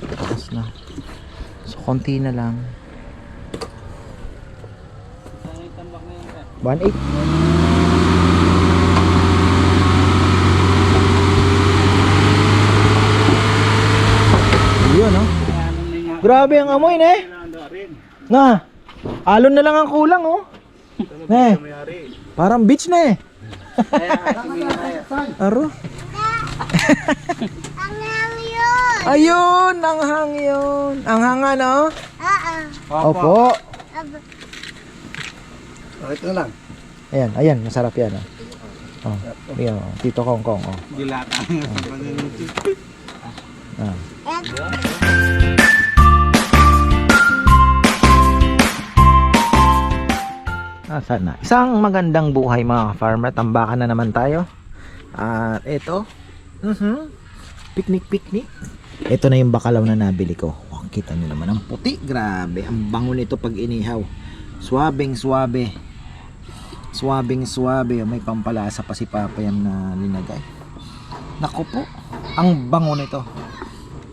Taas na. So konti na lang. 1.8. Yun, no? Grabe ang amoy, ne? Na, alon na lang ang kulang, oh. Ne, parang beach na, eh. Aro. Ang yun! Ayun, ang hang yun. Ang hanga, no? Opo. Ito na lang. Ayan, ayan, masarap yan, oh. Oh, ayan, oh. Tito Kong Kong, oh. Dilata. Ah. Sana. Isang magandang buhay mga farmer. Tambakan na naman tayo. At ito. Picnic. Ito na yung bakalaw na nabili ko. Oh, kita nyo naman ang puti. Grabe. Ang bango nito pag inihaw. Swabing swabe. May pampalasa pa si Papa yan na linagay. Naku po. Ang bango nito.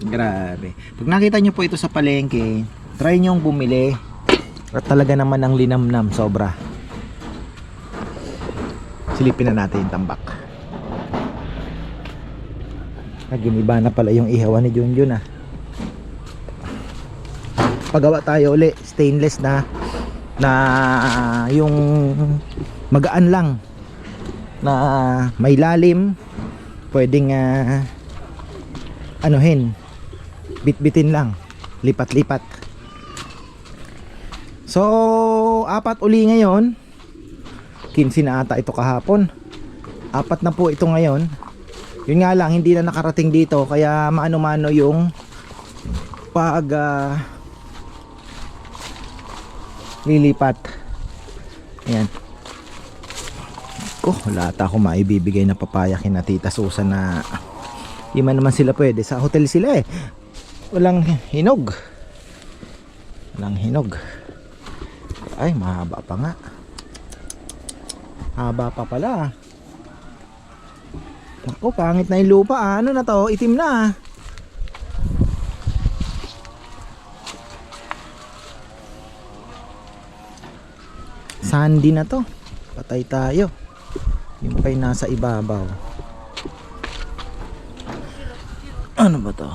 Grabe. Pag nakita nyo po ito sa palengke, try nyong bumili. At talaga naman ang linamnam. Sobra. Silipin na natin yung tambak. Naginiba na pala yung ihawan ni Junjun, ah. Pagawa tayo uli. Stainless na yung magaan lang. Na may lalim. Pwedeng anuhin. Bitbitin lang. Lipat-lipat. So, 4 uli ngayon. 15 na ata ito kahapon. 4 na po ito ngayon. Yun nga lang, hindi na nakarating dito. Kaya maano-mano yung pag lilipat. Ayan. Wala ata ako maibibigay na papaya kina Tita Susan na di man naman sila pwede. Sa hotel sila, eh. Walang hinog. Ay, mahaba pa nga. Haba pa pala. Naku, pangit na yung lupa. Ano na to? Itim na. Sandy na to. Patay tayo. Yung pa'y nasa ibabaw. Ano ba to?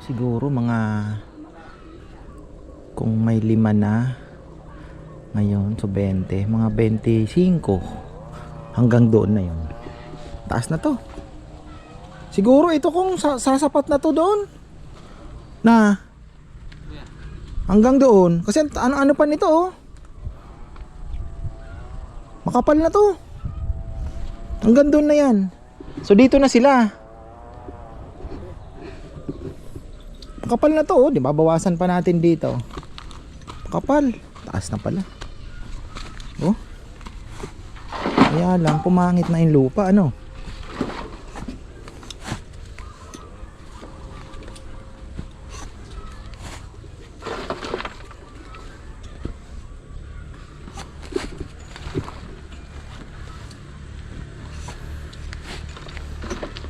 Siguro mga kung may 5 na ngayon, so 20, mga 25 hanggang doon na yun. Taas na to. Siguro ito kung sasapat na to doon na hanggang doon. Kasi ano pa nito, oh. Makapal na to. Hanggang doon na yan. So dito na sila. Makapal na to, oh. Di ba? Bawasan pa natin dito. Makapal. Taas na pala. Oh. Kaya lang, pumangit na yung lupa, ano?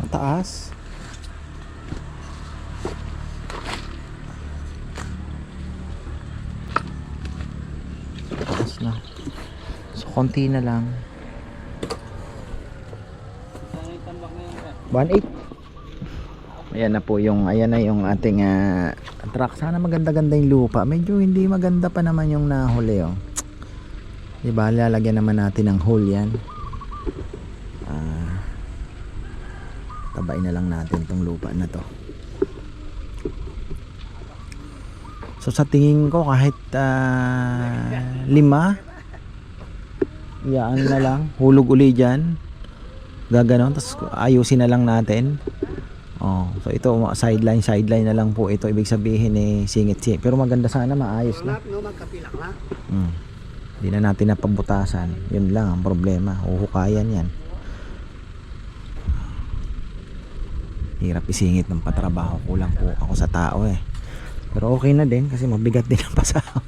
Mataas. Na. So konti na lang. 1.8. Ayan na po yung ating truck. Sana maganda-ganda yung lupa. Medyo hindi maganda pa naman yung nahuli, oh. Diba, lalagyan naman natin ng hole yan. Tabain na lang natin tong lupa na to. So sa tingin ko kahit 5, iyaan na lang, hulog uli dyan, gaganon, tapos ayusin na lang natin. Oh, so ito sideline na lang po ito, ibig sabihin singit. Pero maganda sana maayos na. Hindi na natin napabutasan, yun lang ang problema, huhukayan yan. Hirap isingit ng patrabaho, kulang po ako sa tao, eh. Pero okay na din kasi mabigat din ang pasahod.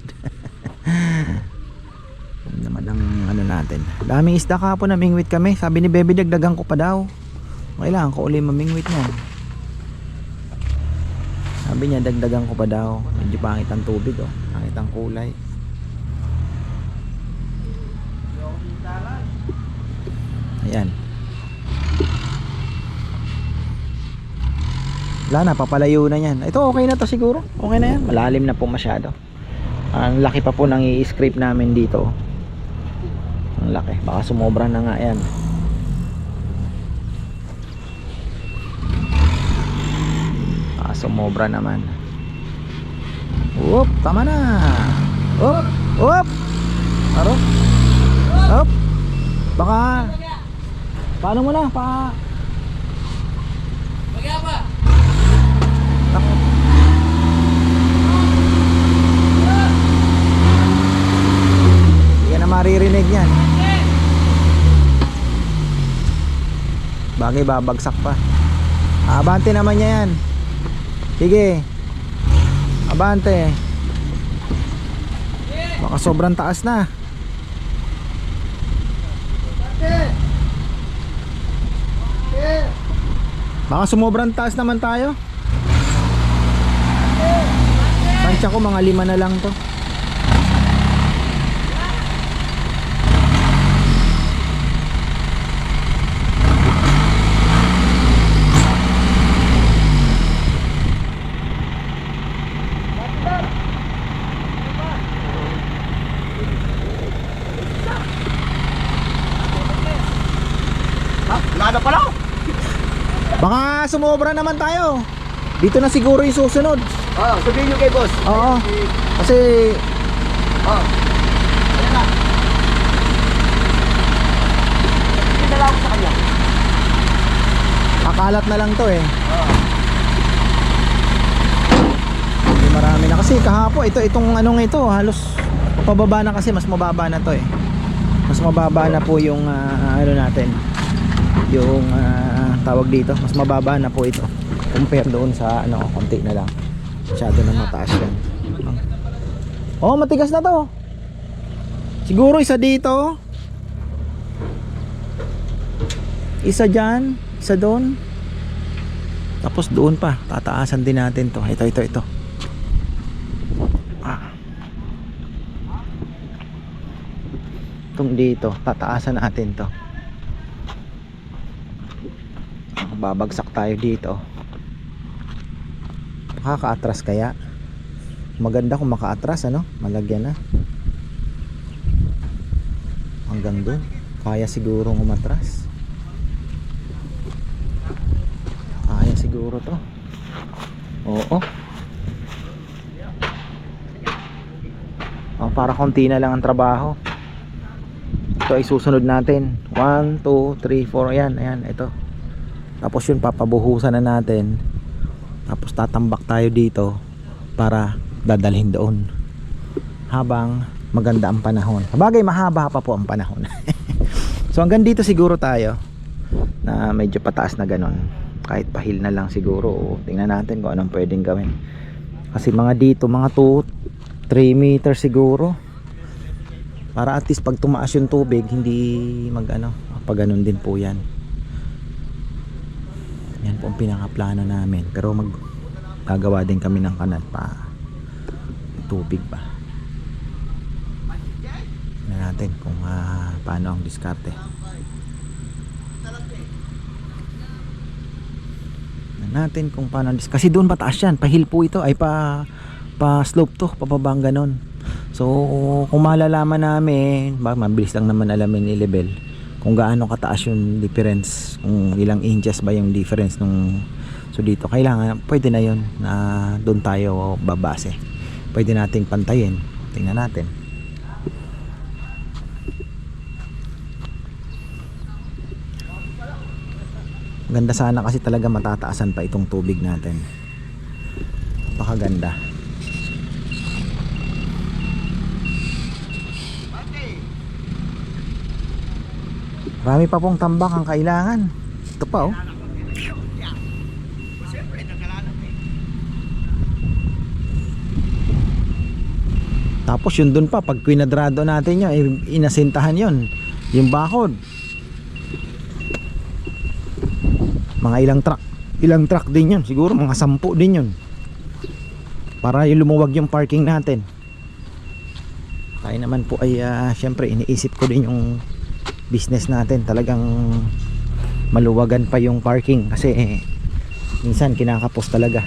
natin. Daming isda kahapon, namingwit kami. Sabi ni Bebe dagdagan ko pa daw. Kailangan ko uli mamingwit niyan. Sabi niya dagdagan ko pa daw. Medyo pangit ang tubig oh. Pangit ang kulay. Ayan. Wala na, papalayo na yan. Ito okay na to siguro. Okay na yan. Malalim na po masyado. Ang laki pa po ng i-scrape namin dito. Ang laki. Baka sumobra na nga yan. Baka sumobra naman. Whoop, tama na. Whoop, whoop. Aro. Whoop. Baka paano mo na? Pa Magapa. Ako. Hindi ka na maririnig yan. Bagay babagsak pa. Abante naman niya yan. Sige. Abante. Baka sobrang taas na. Baka sumobrang taas naman tayo. Tansya ko mga 5 na lang to. Wala na pala. Baka sumobra naman tayo. Dito na siguro yung susunod. Sabihin nyo kay boss. Oo. Kasi Ayan na. Pinala ako sa kanya. kakalat na lang to eh. Hindi marami na kasi kahapon itong anong ito halos pababa na kasi mas mababa na to eh. Mas mababa na po yung ano natin. Yung tawag dito, mas mababa na po ito compare doon sa ano, konti na lang. Masyado na mataas yan. Oh, matigas na to. Siguro isa dito. Isa dyan, isa doon. Tapos doon pa, tataasan din natin to. Ito. Itong dito, tataasan natin to. Babagsak tayo dito. Makaka-atras kaya? Maganda kung maka-atras ano? Malagyan na. Hanggang doon. Kaya siguro umatras. Kaya siguro to. Oo. Para konti na lang ang trabaho. Ito ay susunod natin. 1, 2, 3, 4. Ayan, ito. Tapos yun papabuhusan na natin. Tapos tatambak tayo dito para dadalhin doon habang maganda ang panahon. Sabagay mahaba pa po ang panahon. So hanggang dito siguro tayo na medyo pataas na ganon. Kahit pahil na lang siguro. Tingnan natin kung anong pwedeng gawin. Kasi mga dito mga 2, 3 meters siguro. Para at least pag tumaas yung tubig hindi mag ano, pag ganon din po yan. Yan po ang pinakaplano namin. Pero gagawa din kami ng kanal pa tubig ba. Tingnan natin kung paano ang diskarte. Tingnan natin kung paano ang diskarte. Kasi doon pataas yan. Pa-hill po ito. Ay pa slope to. Pababang ganon. So kung malalaman namin, mabilis lang naman alamin i-level kung gaano kataas yung difference, kung ilang inches ba yung difference nung, so dito kailangan pwede na yun na doon tayo babase. Pwede nating pantayin. Tingnan natin. Ganda sana kasi talaga matataasan pa itong tubig natin. Napakaganda. Marami pa pong tambak ang kailangan. Ito pa oh. Tapos yun dun pa, pag kwinadrado natin yun, inasintahan yun, Yung bakod. Mga ilang truck din yun. Siguro mga 10 din yun. Para yung lumuwag yung parking natin. Tayo naman po ay syempre iniisip ko din yung business natin. Talagang maluwagan pa yung parking. Kasi minsan kinakapos talaga.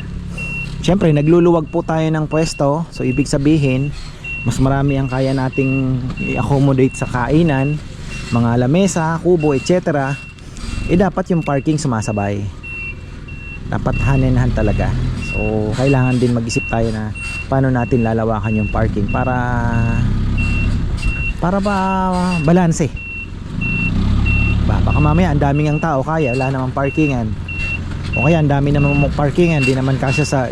Syempre nagluluwag po tayo ng pwesto. So ibig sabihin mas marami ang kaya nating i-accommodate sa kainan, mga lamesa, kubo, etc. Dapat yung parking sumasabay. Dapat hand in hand talaga. So kailangan din mag-isip tayo na paano natin lalawakan yung parking para ba balanse. Baka mamaya ang daming ang tao kaya wala namang parkingan. O kaya ang dami naman parkingan, hindi naman kasya sa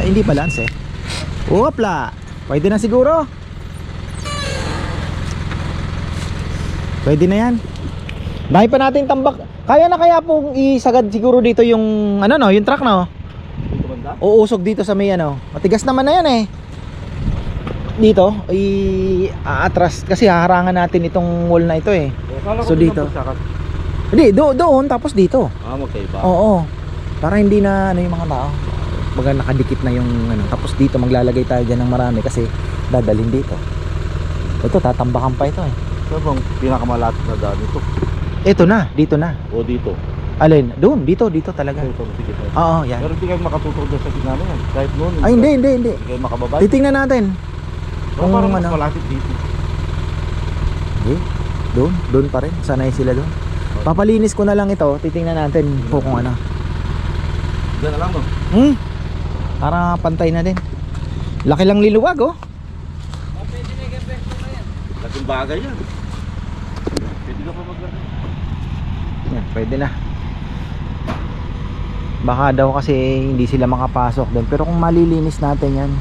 hindi balanse. Opla. Pwede na siguro. Pwede na yan. Dahil pa natin tambak. Kaya na kaya pong isagad siguro dito yung yung truck no? Dito banda? Uusog dito sa may matigas naman na yan eh. Dito aatras kasi haharangan natin itong wall na ito eh. So dito. Hindi, doon tapos dito. Magkaiba. Oo. Para hindi na yung mga tao. Baga nakadikit na yung tapos dito maglalagay tayo diyan ng marami kasi dadalhin dito. Ito tatambakan pa ito eh. Saan bang pinakamalapit na daan ito? Ito na, dito na. O dito? Alin? Doon, dito talaga. Ito, sige. Oo, yan. Pero hindi kayo makatutok doon sa tingnan yan. Kahit noon. Ay, hindi. Hindi kayo makababay. Titingnan natin. Kung parang mas malapit dito. Hindi. Doon pa rin. Sanay sila doon. Papalinis ko na lang ito. Titingnan natin po kung ano. Diyan na lang no? Para pantay na din. Laki lang liluwag oh. Laking bagay yan. Pwede ka pa maglaro. Yan, pwede na. Baka daw kasi hindi sila makapasok doon. Pero kung malilinis natin yan,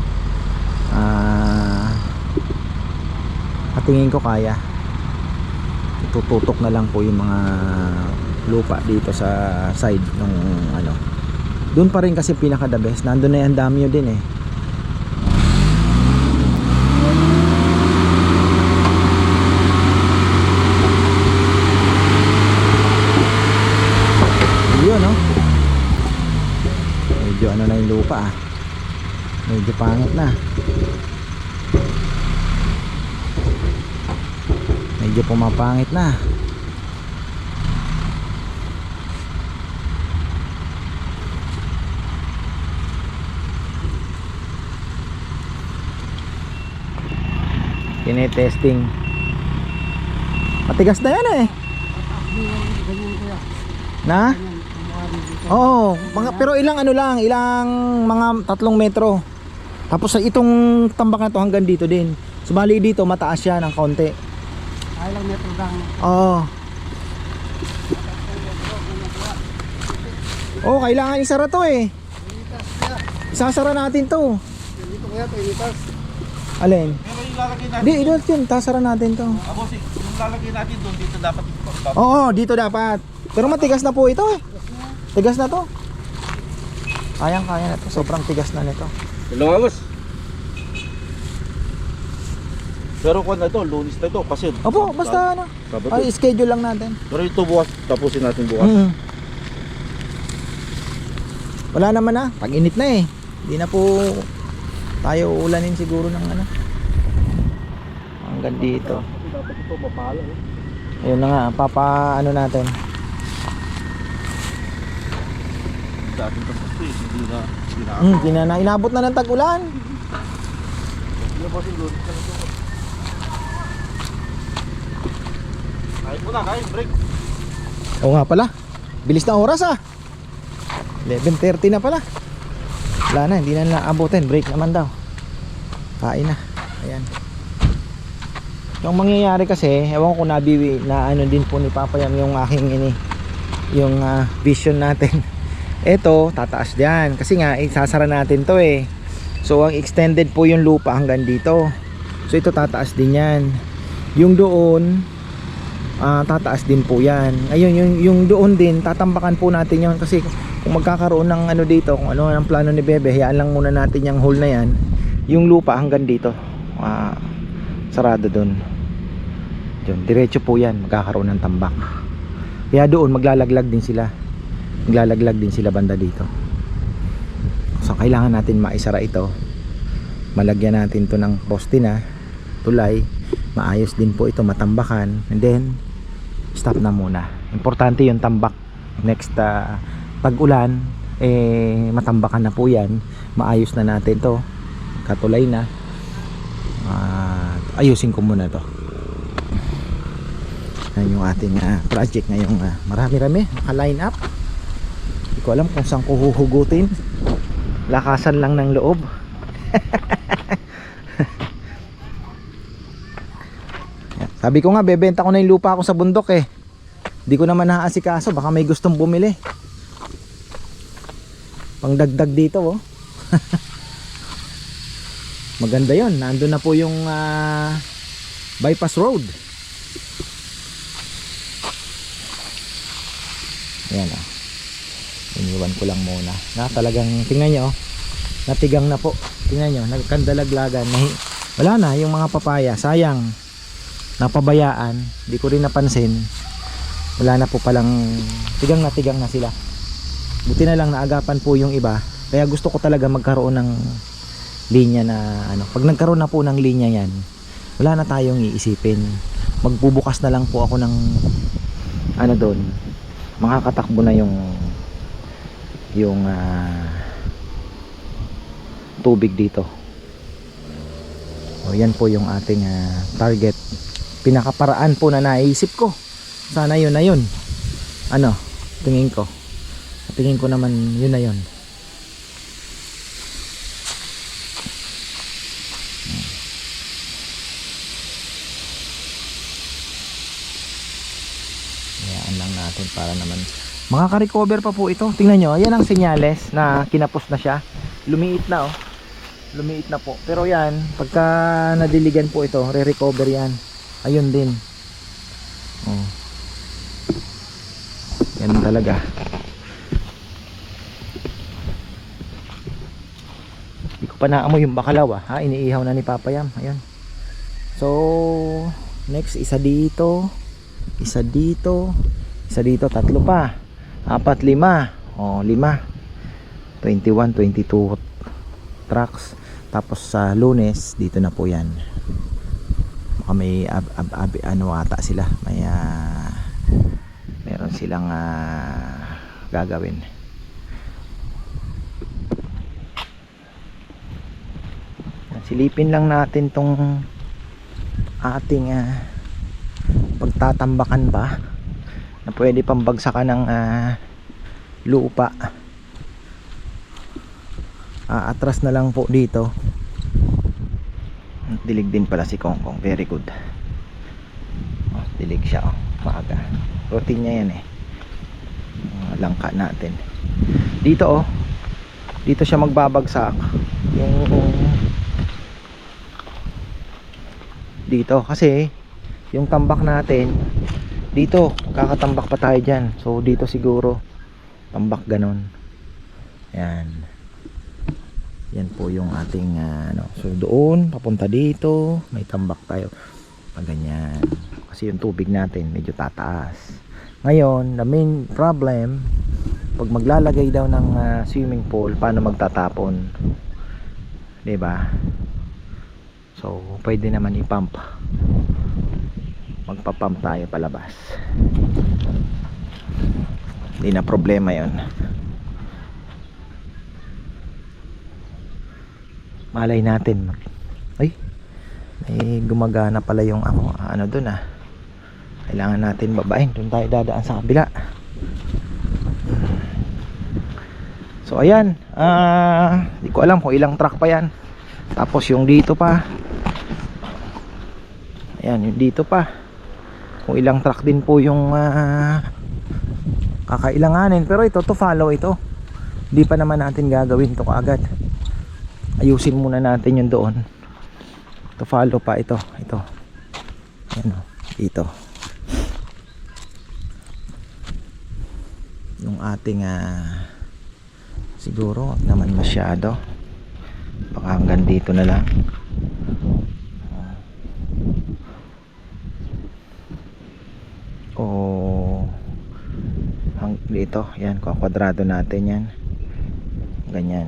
tingin ko kaya. Itututok na lang po yung mga lupa dito sa side ng Doon pa rin kasi pinaka the best. Nandun na yung damyo din eh. Yun no? Medyo na yung lupa ah. Medyo pangit na. Medyo pumapangit na. Tinetesting. Matigas na yan eh. Na? Oo, pero ilang lang, ilang mga 3 metro. Tapos sa itong tambak na to hanggang dito din. Sumali dito mataas siya ng kaunti. Ilang metro lang. Oo. Oh, kailangan isara to eh. Isasara natin to. Dito kaya, pinitas. Alin? Pero yung lalagay natin. Hindi, idol yun. Tasara natin to. Bossing, yung lalagay natin doon, dito dapat. Oo, dito dapat. Pero matigas na po ito eh. Tigas na to. Kayang-kaya na to. Sobrang tigas na nito. Hello, boss. Pero kung na ito, lunis na ito kasi. Opo, basta Sabado. ay, schedule lang natin. Pero ito bukas, tapusin natin bukas. Wala naman na. Tag-init na eh. Hindi na po tayo ulanin siguro ng hanggang dito. Kasi dapat ito mapala eh. Ayun na nga, natin. Dating tapos ito eh, hindi na. Inabot na ng tag-ulan. Hindi boss, yung lunis na ito. Kahit mo na, kahit break. Oo nga pala. Bilis na oras ah. 11:30 na pala. Wala na, hindi na naabutin. Break naman daw. Kain na. Ayan. Yung mangyayari kasi, ewan ko nabiwi na din po ni Papa yung aking yung vision natin. Ito, tataas diyan. Kasi nga, isasara natin to eh. So, ang extended po yung lupa hanggang dito. So, ito tataas din yan. Yung doon, tataas din po yan. Ayun, yung doon din, tatambakan po natin yon kasi kung magkakaroon ng dito, kung ano ang plano ni Bebe, hayaan lang muna natin yung hole na yan. Yung lupa hanggang dito, sarado doon. Diyan, diretso po yan, magkakaroon ng tambak. Kaya doon maglalaglag din sila. Maglalaglag din sila banda dito. So kailangan natin maisara ito. Malagyan natin to ng poste na tulay. Maayos din po ito, matambakan. And then stop na muna. Importante yung tambak. Next pag-ulan, matambakan na po yan. Maayos na natin to. Katulay na. Ayusin ko muna to. Yan yung ating project ngayong marami-rami naka-line up. Hindi ko alam kung saan ko huhugutin. Lakasan lang ng loob. Sabi ko nga bebenta ko na yung lupa ko sa bundok eh. Hindi ko naman naaasikaso, baka may gustong bumili. Pangdagdag dito oh. Maganda yon. Nandun na po yung bypass road. Ayan o. Iniwan ko lang muna. Talagang tingnan nyo. Natigang na po. Tingnan nyo. Nagkandalaglagan. Wala na yung mga papaya. Sayang. Napabayaan. Di ko rin napansin. Wala na po palang tigang na sila. Buti na lang naagapan po yung iba. Kaya gusto ko talaga magkaroon ng linya na pag nagkaroon na po ng linya yan, wala na tayong iisipin. Magbubukas na lang po ako ng doon. Makakatakbo na yung tubig dito. O yan po yung ating target. Pinakaparaan po na naisip ko. Sana yun na yun. Tingin ko naman yun na yun. Natin para naman makaka-recover pa po ito. Tingnan nyo, ayan ang senyales na kinapos na siya. Lumiit na lumiit na po, pero yan pagka nadiligan po ito, re-recover yan. Ayun din yan talaga. Hindi ko pa naamoy yung bakalaw iniihaw na ni Papa Yam. Ayun. So next, isa dito, tatlo pa, 4, 5, 5, 21, 22 trucks. Tapos sa Lunes dito na po yan. Baka may ata sila, may meron silang gagawin. Silipin lang natin tong ating pagtatambakan ba na pwede pang bagsakan ng lupa. Atras na lang po dito. Dilig din pala si Kongkong, very good. Dilig siya maaga. Routine niya yan langka natin dito dito siya magbabagsak yung dito kasi yung tambak natin dito, kakatambak pa tayo dyan. So dito siguro tambak ganon. Yan po yung ating so doon papunta dito may tambak tayo pag ganyan, kasi yung tubig natin medyo tataas. Ngayon the main problem, pag maglalagay daw ng swimming pool, paano magtatapon, diba? So pwede naman i-pump, magpa-pump tayo palabas. Hindi na problema yon. Malay natin may gumagana pala yung doon kailangan natin babain, doon tayo dadaan sa kabila. So ayan, di ko alam kung ilang truck pa yan. Tapos yung dito pa, ayan yung dito pa, kung ilang truck din po yung kakailanganin. Pero ito, to follow ito, hindi pa naman natin gagawin to kaagad. Ayusin muna natin yung doon. To follow pa ito. Ayan dito. Yung ating siguro naman masyado. Baka hanggang dito na lang. dito. Yan, kwadrado natin yan. Ganyan.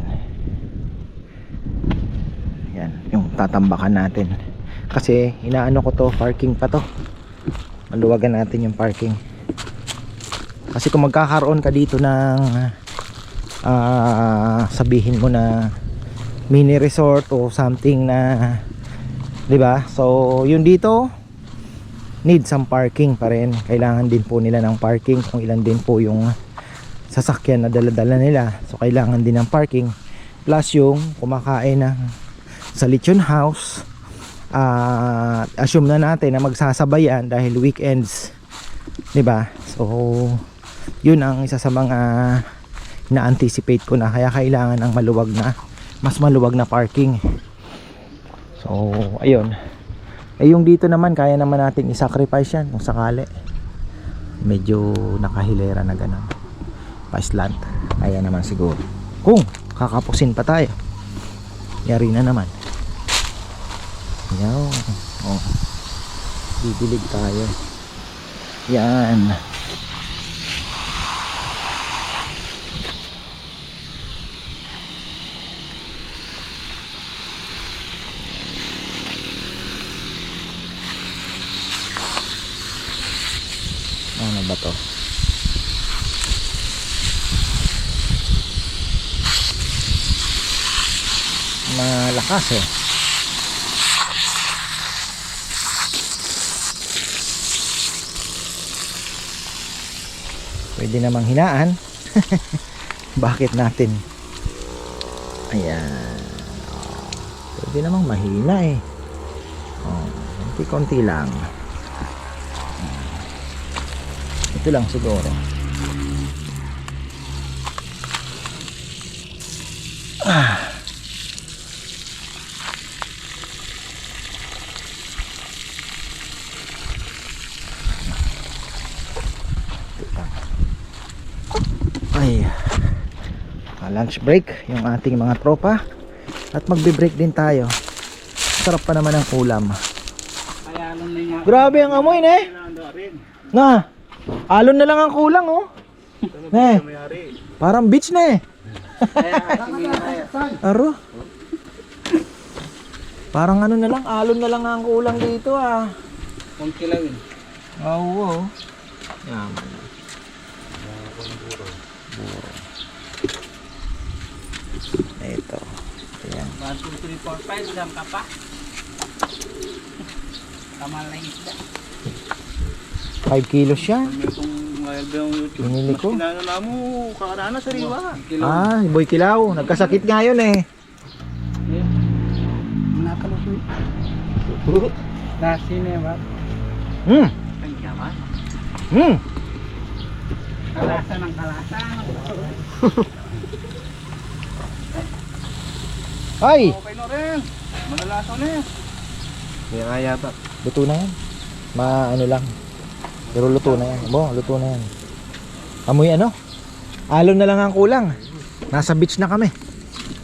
Yan, yung tatambakan natin. Kasi inaano ko to, parking pa to. Maluwagan natin yung parking. Kasi kung magkakaroon ka dito ng sabihin mo na mini resort o something na, 'di ba? So, yun dito need some parking pa rin. Kailangan din po nila ng parking kung ilan din po yung sasakyan na dala-dala nila. So, kailangan din ng parking. Plus yung kumakain ng sa Lechon House. Assume na natin na magsasabayan dahil weekends, 'di ba? So, yun ang isa sa mga na-anticipate ko na kaya kailangan ng mas maluwag na parking. So, ayun. Yung dito naman, kaya naman natin i-sacrifice yan kung sakali. Medyo nakahilera na gano'n. Pa-slant. Kaya naman siguro. Kung kakapusin pa tayo, yari na naman. Yan. Oh. Bibilig tayo. Yan. Ano ba to? Malakas eh. Pwede namang hinaan. Bakit natin? Ayan. Pwede namang mahina eh. Oh, konti-konti lang. Ito lang siguro. Ay, lunch break yung ating mga tropa. At magbe-break din tayo. Sarap pa naman ang ulam. Grabe ang amoy ne. Na, alon na lang ang kulang oh. Ne, parang beach na eh. Aro. Parang ano na lang, alon na lang ang kulang dito ah. Kung kilawin. Oo. Yaman. Ito. Ayan. 1, 2, 3, 4, 5. Dam ka pa. Tama lang isda. 5 kilos yan. Itong yung YouTube. Binili ko. Mas kinano na mo, kakarana sa riwa. Ah, Boy Kilaw. Nagkasakit nga yun eh. Nakalusot. Nasi na ba? Ang yaman. Kalasa ng kalasa. Ay! Okay na rin. Malalaso na yan. Kaya nga yata. Luto na yan. Ano lang. Pero luto na yan. Luto na yan. Amoy ano? Alon na lang ang kulang. Nasa beach na kami.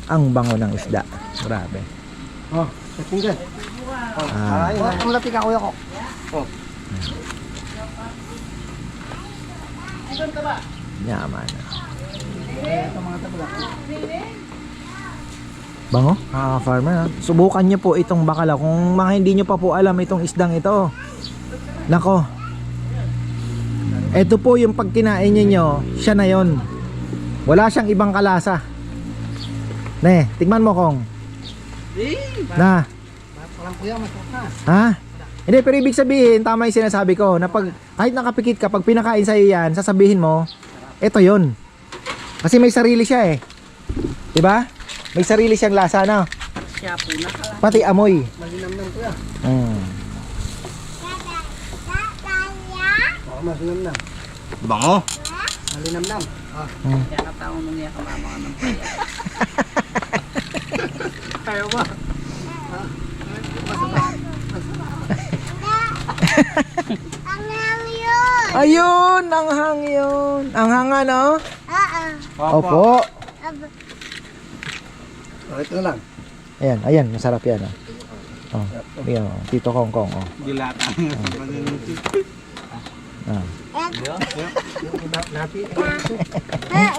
Ang bango ng isda. Grabe. Oh, tingnan. Ay, malapit ka kuya ko. Oh. Yaman. Ito mga tabla. Bango? Farmer. Subukan nyo po itong bakala. Kung mga hindi nyo pa po alam itong isdang ito. Nako. Ito po yung pag kinain nyo, siya na yon. Wala siyang ibang kalasa. Ne, tingnan mo kong. Na. Parang kuya, masarap na. Ha? Hindi, pero ibig sabihin, tama yung sinasabi ko, na pag, kahit nakapikit ka, pag pinakain sa'yo yan, sasabihin mo, ito yon. Kasi may sarili siya eh. Diba? May sarili siyang lasa, no? Siya po na kala. Pati amoy. Malinamnam kuya. Oh, malinamnam. Bango. Malinamnam. Ah. Kaya kataon nung niya kamama ka ng paya. Ayaw ba? Ayun, anghang yun. Anghang ano? Opo. Oh, ito na lang. Ayan, ayan, masarap yan. Oh, ayan, Tito Kong Kong. Oh. Dilata. Ah.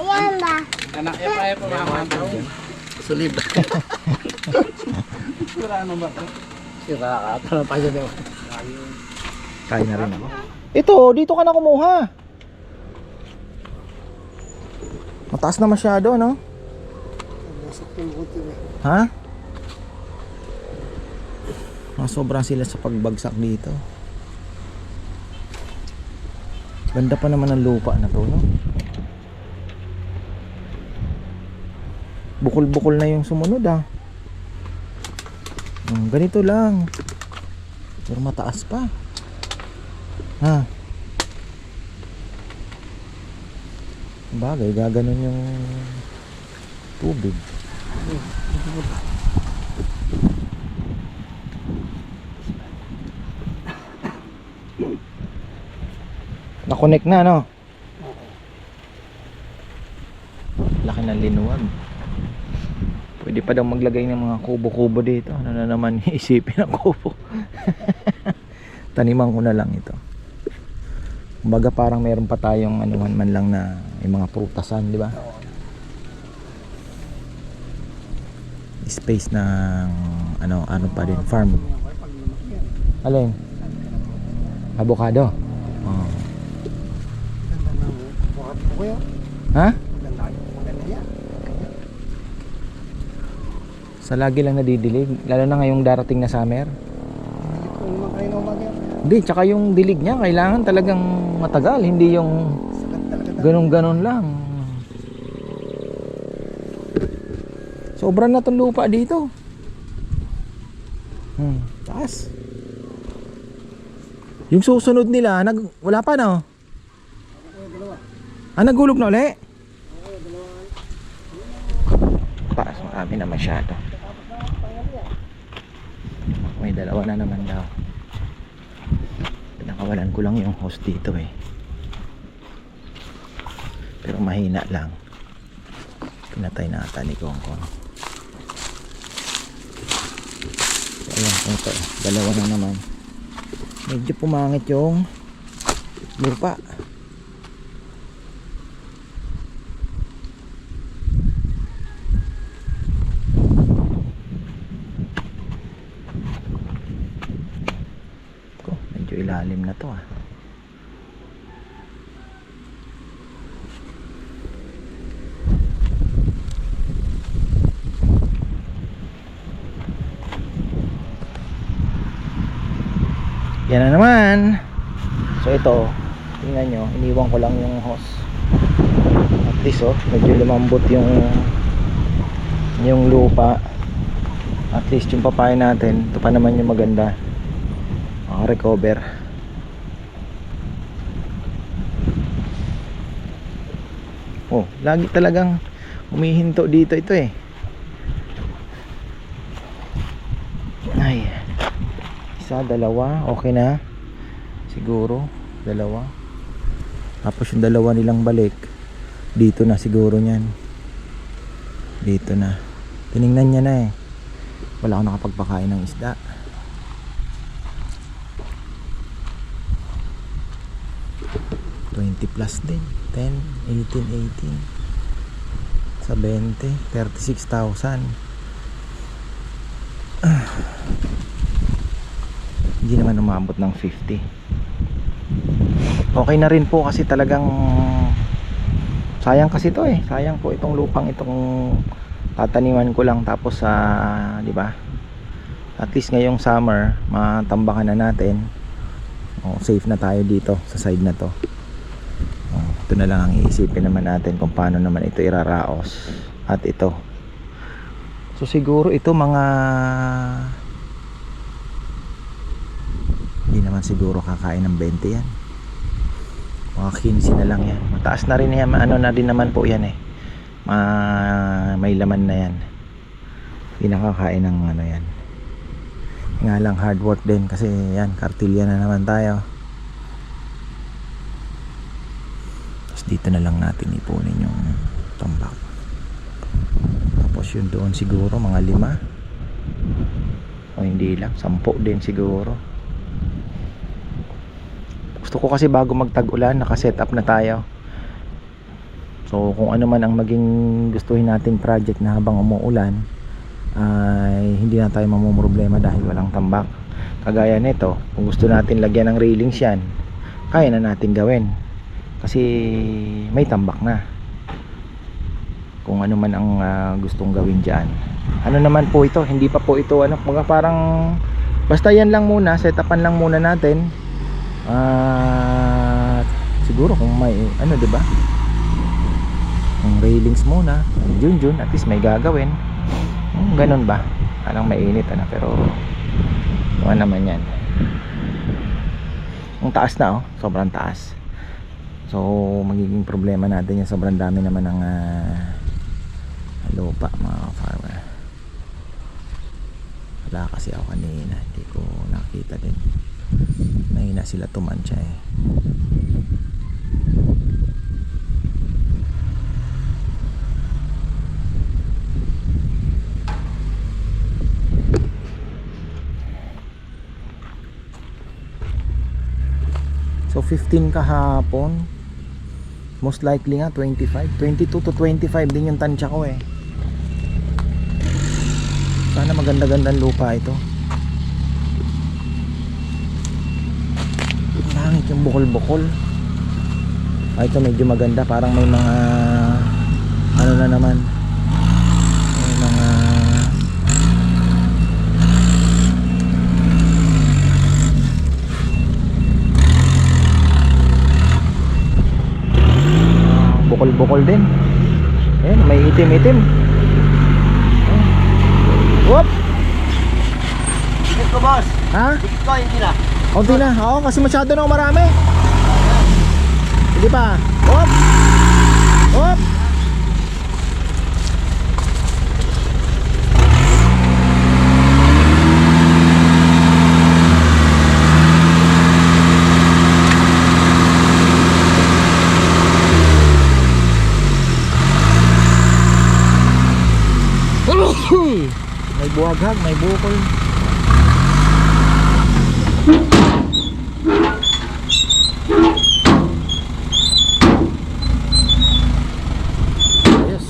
Yan ba? Anak niya pa yung pamamataw. Sulib. Sira ano ba ito? Sira ka. Tara pa dyan. Kain na rin ako. Ito, dito ka na kumuha. Mataas na masyado, no? Ha? Sobrang sila sa pagbagsak dito. Ganda pa naman ng lupa na to, no? Bukol-bukol na yung sumunod, ah. Ganito lang. Pero mataas pa. Ha? Bagay, gaganon yung tubig. Nakonect na, no? Laki ng linuwag. Pwede pa daw maglagay ng mga kubo-kubo dito. Ano na naman iisipin ng kubo? Taniman ko na lang ito. Kumbaga parang meron pa tayong anuhan man lang na yung mga prutasan, di ba? Space ng ano pa din, farm. Alin? Avocado. Oh. Ha? Sa lagi lang nadidilig, lalo na ngayong darating na summer. Hindi, tsaka yung dilig niya kailangan talagang matagal, hindi yung ganun-ganon lang. Sobra na tong lupa dito. Taas. Yung susunod nila, wala pa, no? Nagulog na uli? Taas, marami na masyado. May dalawa na naman daw. Pinakawalan ko lang yung hose dito eh. Pero mahina lang. Pinatay na ata ni Kongkong. So, ayan, ito. Dalawa na naman. Medyo pumangit yung lupa. Medyo ilalim na to, ah. Yan na naman. So ito, tingnan nyo, iniwan ko lang yung hose. At least medyo lumambot yung lupa. At least yung papaya natin, ito pa naman yung maganda, recover. Lagi talagang humihinto dito ito eh. Ay, isa, dalawa, okay na siguro, dalawa. Tapos yung dalawa nilang balik dito na siguro niyan. Dito na. Tiningnan niya na eh. Wala akong nakapagpakain ng isda. +20 din. 10, 18, 18 sa 20, 36,000. Hindi naman umabot ng 50. Okay na rin po kasi talagang sayang kasi to eh. Sayang po itong lupang itong tataniman ko lang, tapos di ba? At least ngayong summer matambakan na natin. Safe na tayo dito sa side na to. Ito na lang ang iisipin naman natin kung paano naman ito iraraos. At ito, so siguro ito mga hindi naman siguro kakain ng 20 yan, mga 15 na lang yan. Mataas na rin yan, ano na din naman po yan eh, may laman na yan. Hindi nakakain ng ano yan. Nga lang hard work din kasi yan, kartilya na naman tayo. Tapos dito na lang natin ipunin yung tambak. Tapos yun doon siguro mga 5 o hindi lang, 10 din siguro. Gusto ko kasi bago magtag-ulan, naka-set up na tayo. So kung ano man ang maging gustuhin nating project na habang umuulan, ay hindi na tayo mamumroblema dahil walang tambak. Kagaya nito, kung gusto natin lagyan ng railings yan, kaya na natin gawin kasi may tambak na. Kung ano man ang gustong gawin dyan. Ano naman po ito, hindi pa po ito ano, mga parang basta yan lang muna, setapan lang muna natin. Siguro kung may ano, 'di ba? Yung railings muna, Jun, at least may gagawin. Ganun ba? Alang mainit ano, pero ano naman yan. Ang taas na, oh, sobrang taas. So magiging problema natin yan, sobrang dami naman ng lupa mga farmer. Wala kasi ako kanina, hindi ko nakita din. Mahina sila tumansya eh. So 15 kahapon, most likely nga 25, 22 to 25 din yung tansya ko eh. Sana maganda-gandang lupa ito. Langit yung bukol-bukol. Ito medyo maganda, parang may mga ano na naman, may mga bukol-bukol din. Ayan, may itim-itim. Whoop! Dikit ko, boss. Ha? Dikit ko, hindi na. Konti na. Oo, kasi masyado na marami. Hindi pa. Whoop! Whoop! May buhaghag, may bukol. Yes.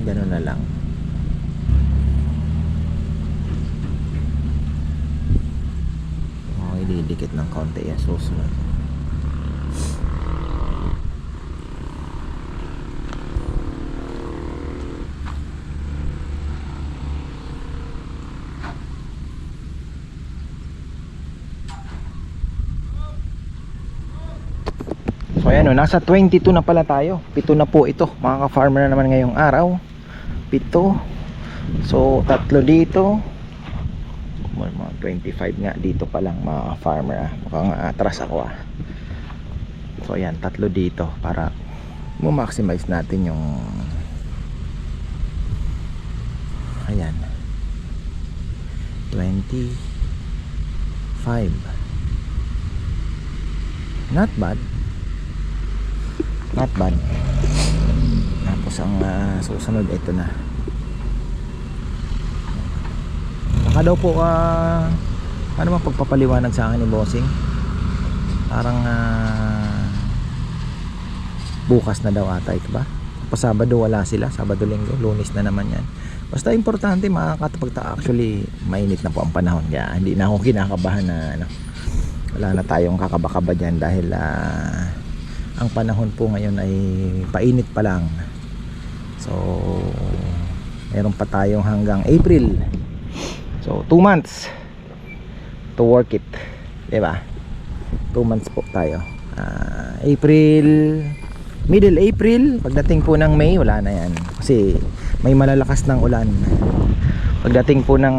Ganun na lang. Didikit ng konti yan, susunod. So ayan o, nasa 22 na pala tayo. 7 na po ito, mga ka-farmer na naman ngayong araw. 7. So 3 dito, mga 25 nga dito pa lang mga farmer. Mukhang atras ako So ayan, 3 dito para mo-maximize natin yung ayan 25. Not bad. Not bad. Tapos ang susunod ito na. Baka daw po ano man pagpapaliwanag sa akin ni Bossing, parang bukas na daw ata ito ba? Pasabado wala sila, Sabado Linggo, Lunes na naman yan. Basta importante makakatapagta, actually mainit na po ang panahon kaya hindi na ako kinakabahan na ano, wala na tayong kakaba-kaba dyan dahil ang panahon po ngayon ay painit pa lang. So meron pa tayong hanggang April. So 2 months to work it, diba? 2 months po tayo. April, middle April, pagdating po ng May wala na yan kasi may malalakas ng ulan. Pagdating po ng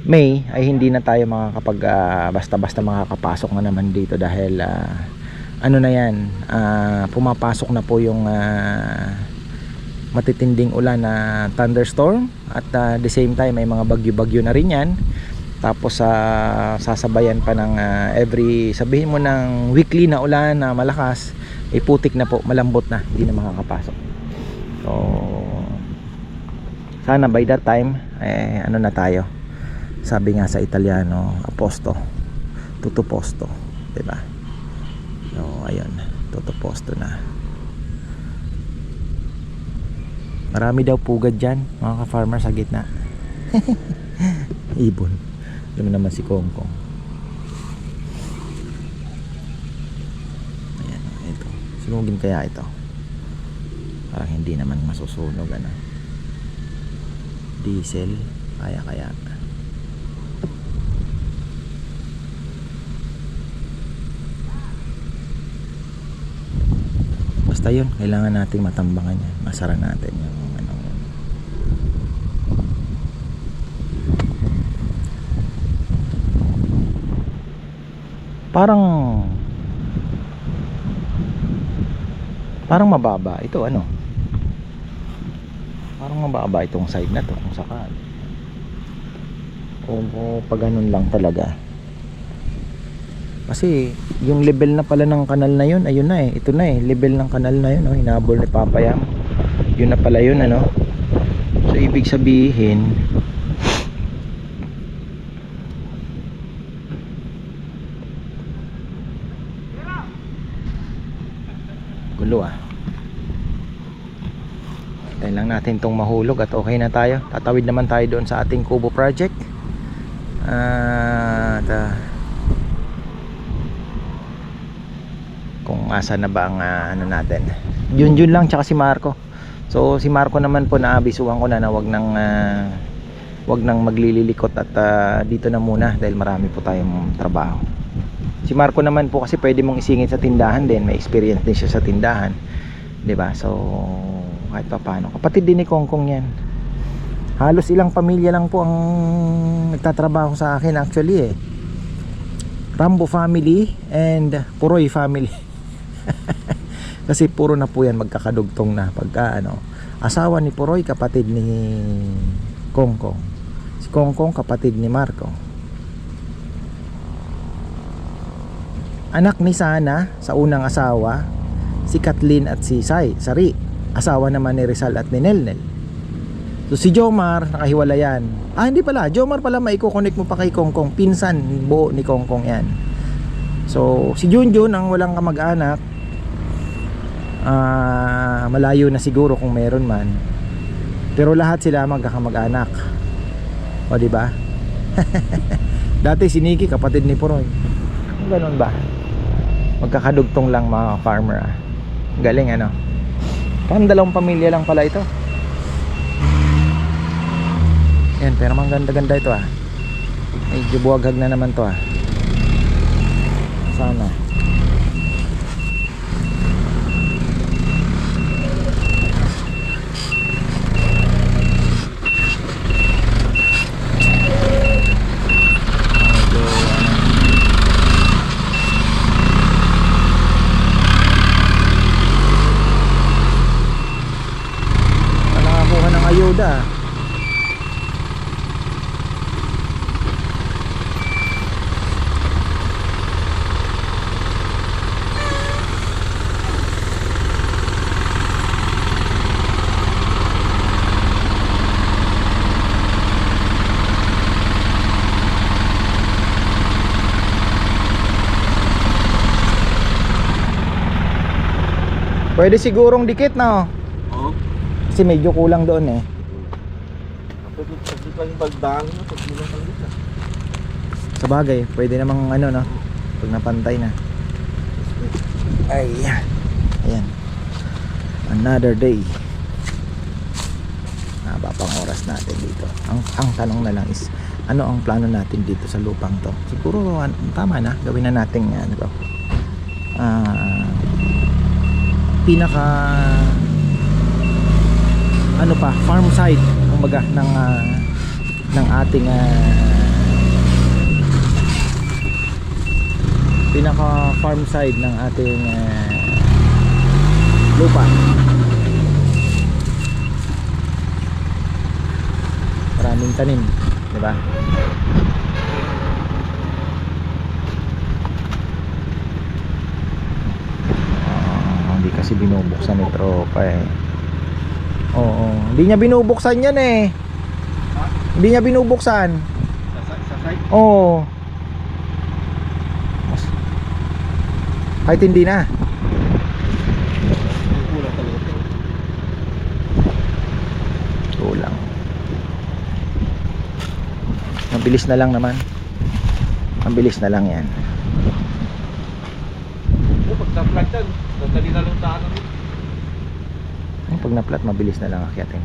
May ay hindi na tayo makakapag basta-basta makakapasok na naman dito dahil ano na yan, pumapasok na po yung matitinding ulan na thunderstorm at the same time may mga bagyo-bagyo na rin yan. Tapos sasabayan pa ng every, sabihin mo ng weekly na ulan na malakas, putik na po, malambot na, hindi na makakapasok. So sana by that time ano na tayo, sabi nga sa Italiano, aposto, tutto posto, diba? So ayun, tutto posto na. Marami daw pugad dyan mga ka-farmer sa gitna. Ibon. Alam mo naman si Kongkong. Ayan, ito. Sunugin kaya ito. Parang hindi naman masusunog, ano. Diesel. Kaya. Basta yun, kailangan nating matambangan yan. Masara natin yung ano. Parang mababa ito, ano. Parang mababa itong side na to kung sakali. O pag ganun lang talaga. Kasi yung level na pala ng kanal na yun, ayun na ito na level ng kanal na yun, hinabol ni Papayam. Yun na pala yun, ano. So ibig sabihin, gulo tayo lang natin tong mahulog at okay na tayo. Tatawid naman tayo doon sa ating Kubo project. Kung asa na ba ang ano natin, Junjun lang tsaka si Marco. So si Marco naman po, naabisuhan ko na wag nang maglililikot at dito na muna dahil marami po tayong trabaho. Si Marco naman po kasi pwede mong isingit sa tindahan din, may experience din siya sa tindahan, 'di ba? So kahit pa paano, kapatid din ni Kongkong yan. Halos ilang pamilya lang po ang nagtatrabaho sa akin actually Rambo family and Puroy family. Kasi puro na po yan magkakadugtong na pagka ano, asawa ni Puroy kapatid ni Kongkong, si Kongkong kapatid ni Marco, anak ni Sana sa unang asawa si Kathleen at si Sari, asawa naman ni Rizal at ni Nelnel. So si Jomar nakahiwalayan. Hindi pala, Jomar pala maiko-connect mo pa kay Kongkong, pinsan buo ni Kongkong yan. So si Junjun ang walang kamag-anak, malayo na siguro kung meron man, pero lahat sila magkakamag-anak, o di ba? Dati si Nikki kapatid ni Puroy, ganun ba? Magkakadugtong lang mga farmer galing, ano. Parang dalawang pamilya lang pala ito. Yan, pero mang ganda-ganda ito medyo buwaghag na naman to sana. Nakakuha ng ayuda. Pwede sigurong dikit na Oo. kasi medyo kulang doon Pwede lang yung pagdaan nyo, pag bilang palit Sa bagay, pwede namang ano, no, pag napantay na. Ay, ayan, another day. Haba pang oras natin dito. Ang tanong na lang is, ano ang plano natin dito sa lupang to? Siguro tama na, gawin na natin ano to, pinaka ano pa, farm side kumbaga ng ating pinaka farm side ng ating lupa. Maraming tanim, di ba? kasi binubuksan ni tropa eh. Oo, hindi niya binubuksan yan eh. Hindi niya binubuksan. Sa site. Oo. Kahit hindi na. Kulang talaga ito. Kulang. Mabilis na lang naman. Mabilis na lang yan. Pag na-flat yan, dadali na lang daanan. Pag na-flat, mabilis na lang akyatin.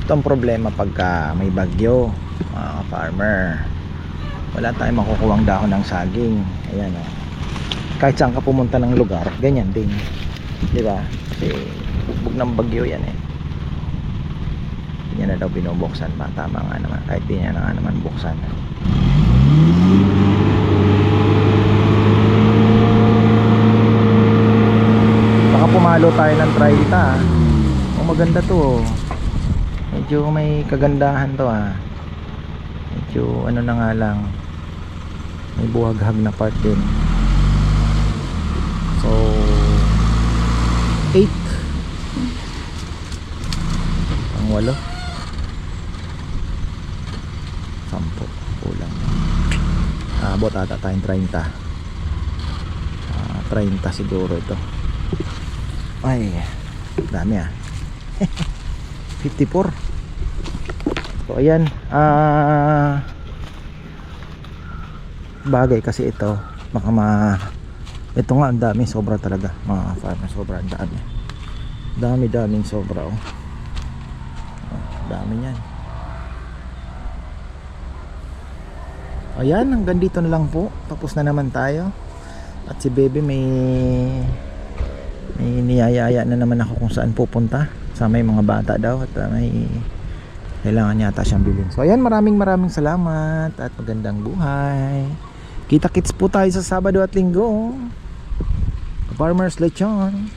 Ito ang problema pagka may bagyo, mga farmer. Wala tayong makukuhang dahon ng saging. Ayan o. Kahit saan ka pumunta ng lugar, ganyan din. Di ba? Kasi bug ng bagyo yan eh. Hindi niya na daw binubuksan pa. Tama nga naman. Kahit di niya na nga naman buksan. Baka pumalo tayo ng 30 ah. Oh, maganda to oh. Medyo may kagandahan to ah. Medyo ano na nga lang, may buhaghag na part din. So 8 ang 8 10 kulang. Abot ata tayong 30. 30 siguro ito. Ay dami ah. 54. So ayan, bagay kasi ito baka ito nga ang dami, sobra talaga mga farmer, sobra ang daming sobra oh. Dami niyan. Ayan, hanggang dito na lang po, tapos na naman tayo. At si Bebe may niyayaya na naman ako kung saan pupunta. Sama yung mga bata daw at may kailangan yata siyang bilhin. So ayan, maraming salamat at magandang buhay. Kita-kits po tayo sa Sabado at Linggo. Farmers Lechon.